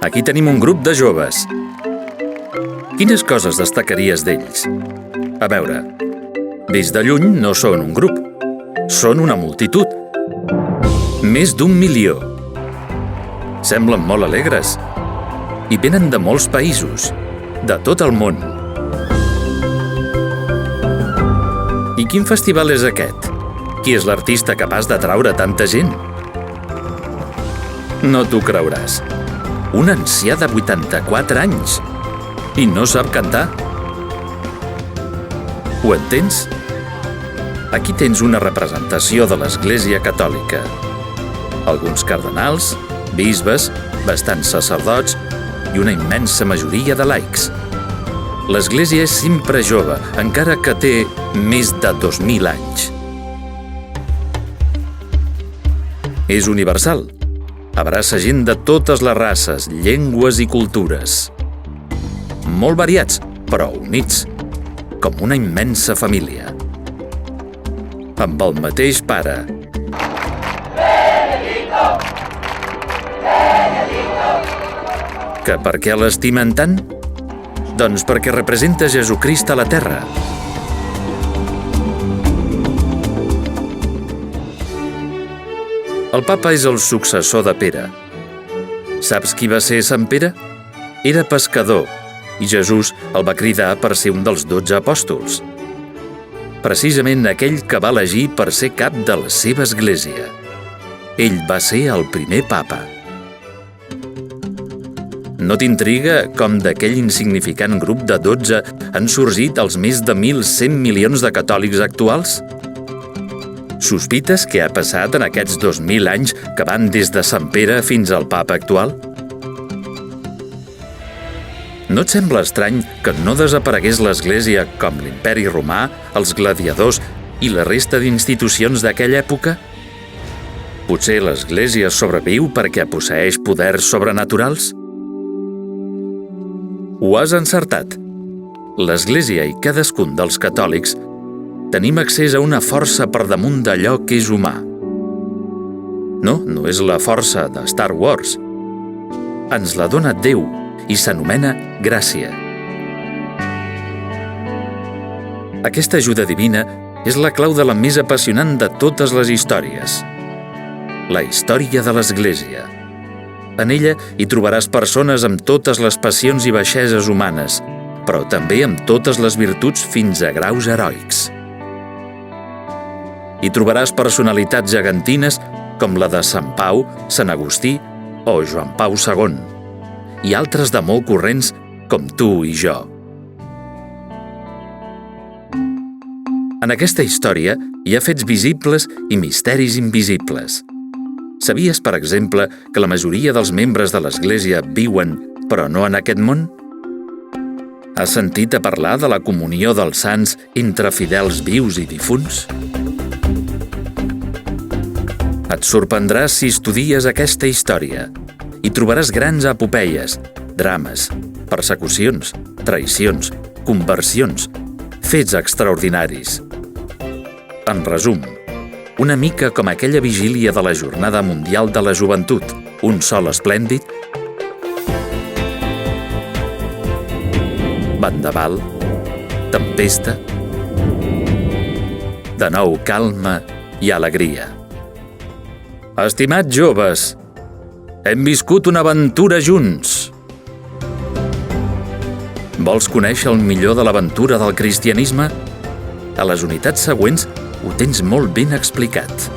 Aquí tenim un grup de joves. Quines coses destacaries d'ells? A veure, des de lluny no són un grup, són una multitud. Més d'1 milió. Semblen molt alegres i venen de molts països, de tot el món. I quin festival és aquest? Qui és l'artista capaç d'atraure tanta gent? No t'ho creuràs. Un ancià de 84 anys i no sap cantar. Ho entens? Aquí tens una representació de l'Església Catòlica. Alguns cardenals, bisbes, bastants sacerdots i una immensa majoria de laics. L'Església és sempre jove, encara que té més de 2.000 anys. És universal. Abraça gent de totes les races, llengües i cultures. Molt variats, però units, com una immensa família. Amb el mateix pare. Benedicto! Benedicto! Que per què l'estimen tant? Doncs perquè representa Jesucrist a la terra. El papa és el successor de Pere. Saps qui va ser Sant Pere? Era pescador i Jesús el va cridar per ser un dels 12 apòstols. Precisament aquell que va elegir per ser cap de la seva església. Ell va ser el primer papa. No t'intriga com d'aquell insignificant grup de 12 han sorgit els més de 1.100 milions de catòlics actuals? Sospites què ha passat en aquests 2.000 anys que van des de Sant Pere fins al papa actual? No et sembla estrany que no desaparegués l'Església com l'Imperi Romà, els gladiadors i la resta d'institucions d'aquella època? Potser l'Església sobreviu perquè posseeix poders sobrenaturals? Ho has encertat. L'Església i cadascun dels catòlics tenim accés a una força per damunt d'allò que és humà. No és la força de Star Wars. Ens la dona Déu i s'anomena gràcia. Aquesta ajuda divina és la clau de la més apassionant de totes les històries. La història de l'Església. En ella hi trobaràs persones amb totes les passions i baixeses humanes, però també amb totes les virtuts fins a graus heroics. Hi trobaràs personalitats gegantines com la de Sant Pau, Sant Agustí o Joan Pau II, i altres de molt corrents com tu i jo. En aquesta història hi ha fets visibles i misteris invisibles. Sabies, per exemple, que la majoria dels membres de l'Església viuen, però no en aquest món? Has sentit a parlar de la comunió dels sants entre fidels vius i difunts? Et sorprendràs si estudies aquesta història. Hi trobaràs grans epopeies, drames, persecucions, traïcions, conversions, fets extraordinaris. En resum, una mica com aquella vigília de la Jornada Mundial de la Joventut, un sol esplèndid, vendaval, tempesta, de nou calma i alegria. Estimats joves, hem viscut una aventura junts. Vols conèixer el millor de l'aventura del cristianisme? A les unitats següents ho tens molt ben explicat.